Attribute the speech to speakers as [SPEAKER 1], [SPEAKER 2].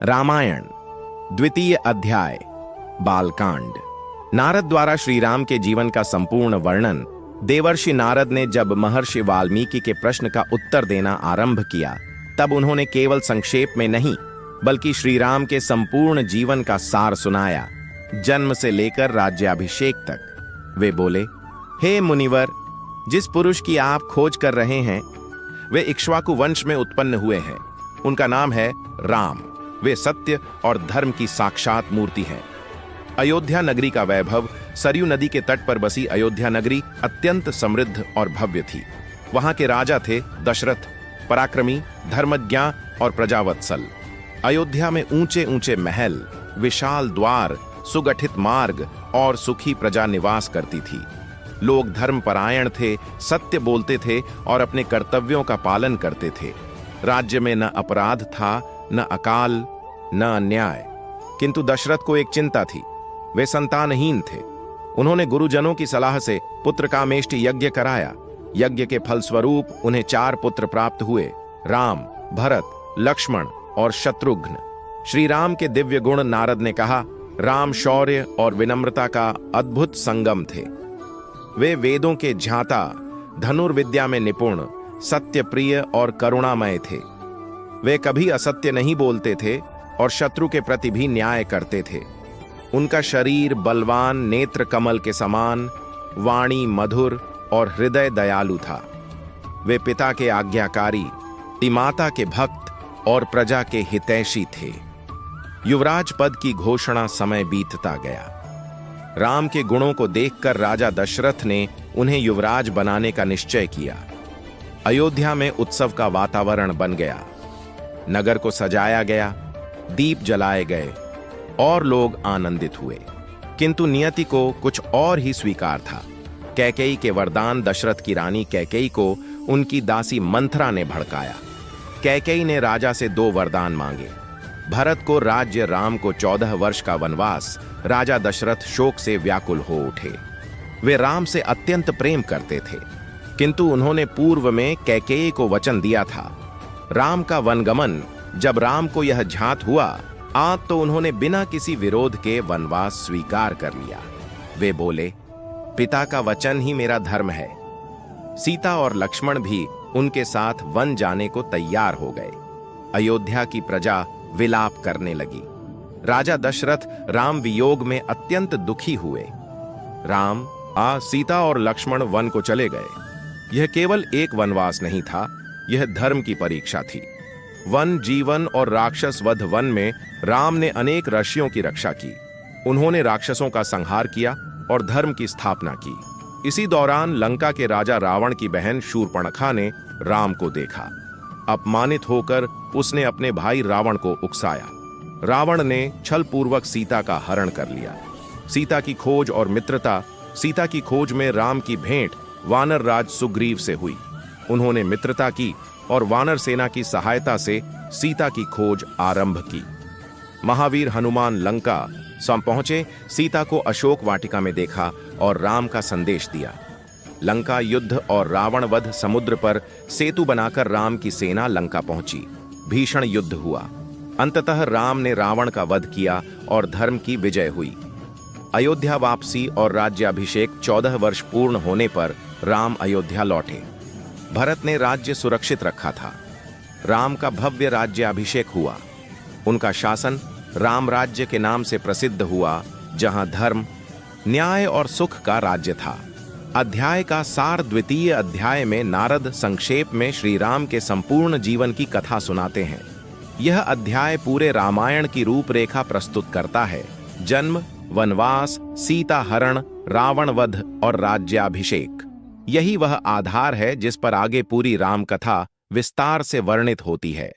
[SPEAKER 1] रामायण द्वितीय अध्याय बालकांड। नारद द्वारा श्री राम के जीवन का संपूर्ण वर्णन। देवर्षि नारद ने जब महर्षि वाल्मीकि के प्रश्न का उत्तर देना आरंभ किया, तब उन्होंने केवल संक्षेप में नहीं, बल्कि श्री राम के संपूर्ण जीवन का सार सुनाया, जन्म से लेकर राज्याभिषेक तक। वे बोले, हे मुनिवर, जिस पुरुष की आप खोज कर रहे हैं वे इक्ष्वाकु वंश में उत्पन्न हुए हैं। उनका नाम है राम। वे सत्य और धर्म की साक्षात मूर्ति हैं। अयोध्या नगरी का वैभव, सरयू नदी के तट पर बसी अयोध्या नगरी अत्यंत समृद्ध और भव्य थी। वहां के राजा थे दशरथ, पराक्रमी, धर्मज्ञा और प्रजावत्सल। अयोध्या में ऊंचे ऊंचे महल, विशाल द्वार, सुगठित मार्ग और सुखी प्रजा निवास करती थी। लोग धर्मपरायण थे, सत्य बोलते थे और अपने कर्तव्यों का पालन करते थे। राज्य में न अपराध था, न अकाल, न अन्याय। किंतु दशरथ को एक चिंता थी। वे संतानहीन थे। उन्होंने गुरुजनों की सलाह से पुत्र कामेष्टि यज्ञ कराया। यज्ञ के फलस्वरूप उन्हें 4 पुत्र प्राप्त हुए, राम, भरत, लक्ष्मण और शत्रुघ्न। श्री राम के दिव्य गुण नारद ने कहा, राम शौर्य और विनम्रता का अद्भुत संगम थे। वे वेदों के ज्ञाता, धनुर्विद्या में निपुण, सत्य प्रिय और करुणामय थे। वे कभी असत्य नहीं बोलते थे और शत्रु के प्रति भी न्याय करते थे। उनका शरीर बलवान, नेत्र कमल के समान, वाणी मधुर और हृदय दयालु था। वे पिता के आज्ञाकारी, माता के भक्त और प्रजा के हितैषी थे। युवराज पद की घोषणा समय बीतता गया। राम के गुणों को देखकर राजा दशरथ ने उन्हें युवराज बनाने का निश्चय किया। अयोध्या में उत्सव का वातावरण बन गया। नगर को सजाया गया, दीप जलाए गए और लोग आनंदित हुए। किंतु नियति को कुछ और ही स्वीकार था। कैकेयी के वरदान दशरथ की रानी कैकेयी को उनकी दासी मंथरा ने भड़काया। कैकेयी ने राजा से 2 वरदान मांगे। भरत को राज्य, राम को 14 वर्ष का वनवास। राजा दशरथ शोक से व्याकुल हो उठे। वे राम से अत्यंत प्रेम करते थे, किंतु उन्होंने पूर्व में कैकेयी को वचन दिया था। राम का वनगमन जब राम को यह ज्ञात हुआ, तो उन्होंने बिना किसी विरोध के वनवास स्वीकार कर लिया। वे बोले, पिता का वचन ही मेरा धर्म है। सीता और लक्ष्मण भी उनके साथ वन जाने को तैयार हो गए। अयोध्या की प्रजा विलाप करने लगी। राजा दशरथ राम वियोग में अत्यंत दुखी हुए। राम, सीता और लक्ष्मण वन को चले गए। यह केवल एक वनवास नहीं था, यह धर्म की परीक्षा थी। वन जीवन और राक्षस वध वन में राम ने अनेक ऋषियों की रक्षा की। उन्होंने राक्षसों का संहार किया और धर्म की स्थापना की। इसी दौरान लंका के राजा रावण की बहन शूर्पणखा ने राम को देखा। अपमानित होकर उसने अपने भाई रावण को उकसाया। रावण ने छलपूर्वक सीता का हरण कर लिया। सीता की खोज और मित्रता। सीता की खोज में राम की भेंट वानर राज सुग्रीव से हुई। उन्होंने मित्रता की और वानर सेना की सहायता से सीता की खोज आरंभ की। महावीर हनुमान लंका पहुंचे, सीता को अशोक वाटिका में देखा और राम का संदेश दिया। लंका युद्ध और रावण वध समुद्र पर सेतु बनाकर राम की सेना लंका पहुंची। भीषण युद्ध हुआ। अंततः राम ने रावण का वध किया और धर्म की विजय हुई। अयोध्या वापसी और राज्याभिषेक 14 वर्ष पूर्ण होने पर राम अयोध्या लौटे। भरत ने राज्य सुरक्षित रखा था। राम का भव्य राज्याभिषेक हुआ। उनका शासन राम राज्य के नाम से प्रसिद्ध हुआ, जहां धर्म, न्याय और सुख का राज्य था। अध्याय का सार द्वितीय अध्याय में नारद संक्षेप में श्री राम के संपूर्ण जीवन की कथा सुनाते हैं। यह अध्याय पूरे रामायण की रूपरेखा प्रस्तुत करता है। जन्म, वनवास, सीता हरण, रावण वध और राज्याभिषेक। यही वह आधार है जिस पर आगे पूरी राम कथा विस्तार से वर्णित होती है।